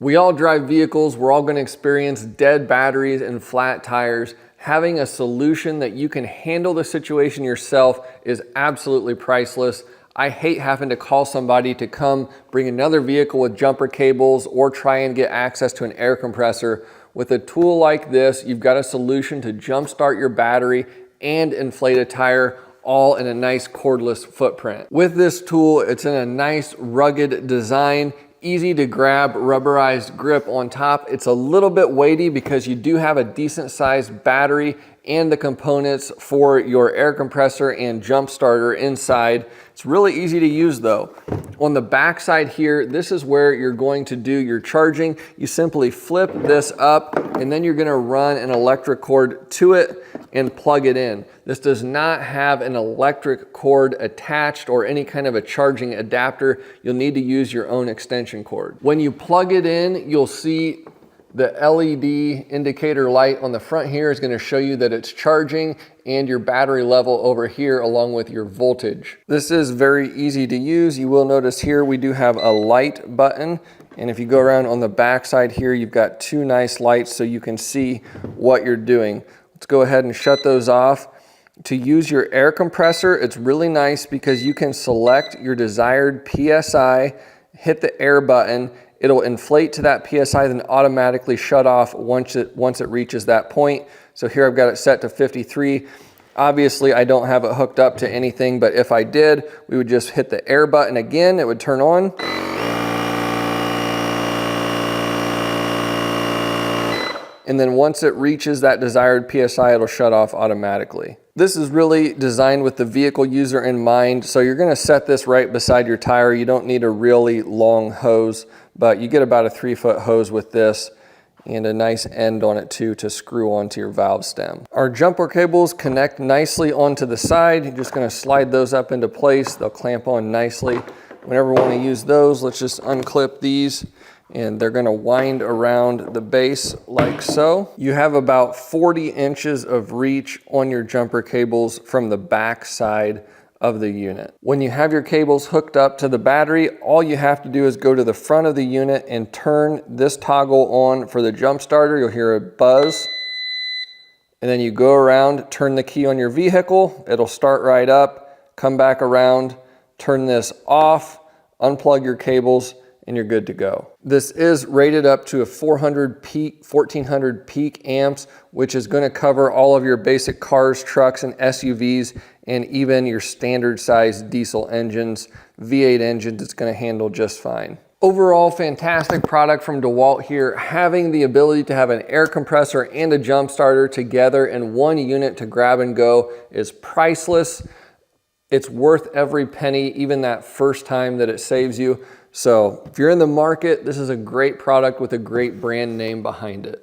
We all drive vehicles. We're all going to experience dead batteries and flat tires. Having a solution that you can handle the situation yourself is absolutely priceless. I hate having to call somebody to come bring another vehicle with jumper cables or try and get access to an air compressor. With a tool like this, you've got a solution to jumpstart your battery and inflate a tire, all in a nice cordless footprint. With this tool, it's in a nice rugged design, easy to grab rubberized grip on top. It's a little bit weighty because you do have a decent sized battery and the components for your air compressor and jump starter inside. It's really easy to use though. On the back side here, this is where you're going to do your charging. You simply flip this up and then you're gonna run an electric cord to it and plug it in. This does not have an electric cord attached or any kind of a charging adapter. You'll need to use your own extension cord. When you plug it in, you'll see the LED indicator light on the front here is going to show you that it's charging, and your battery level over here along with your voltage. This is very easy to use. You will notice here we do have a light button, and if you go around on the back side here, you've got two nice lights so you can see what you're doing. Let's go ahead and shut those off. To use your air compressor, it's really nice because you can select your desired PSI, hit the air button, it'll inflate to that PSI, then automatically shut off once it reaches that point. So here I've got it set to 53. Obviously, I don't have it hooked up to anything, but if I did, we would just hit the air button again, it would turn on. And then once it reaches that desired PSI, it'll shut off automatically. This is really designed with the vehicle user in mind. So you're gonna set this right beside your tire. You don't need a really long hose, but you get about a 3-foot hose with this and a nice end on it too to screw onto your valve stem. Our jumper cables connect nicely onto the side. You're just gonna slide those up into place. They'll clamp on nicely. Whenever we wanna use those, let's just unclip these, and they're gonna wind around the base like so. You have about 40 inches of reach on your jumper cables from the back side of the unit. When you have your cables hooked up to the battery, all you have to do is go to the front of the unit and turn this toggle on for the jump starter. You'll hear a buzz. And then you go around, turn the key on your vehicle, it'll start right up, come back around, turn this off, unplug your cables, and you're good to go. This is rated up to a 1400 peak amps, which is gonna cover all of your basic cars, trucks, and SUVs, and even your standard size diesel engines, V8 engines, it's gonna handle just fine. Overall, fantastic product from DEWALT here. Having the ability to have an air compressor and a jump starter together in one unit to grab and go is priceless. It's worth every penny, even that first time that it saves you. So if you're in the market, this is a great product with a great brand name behind it.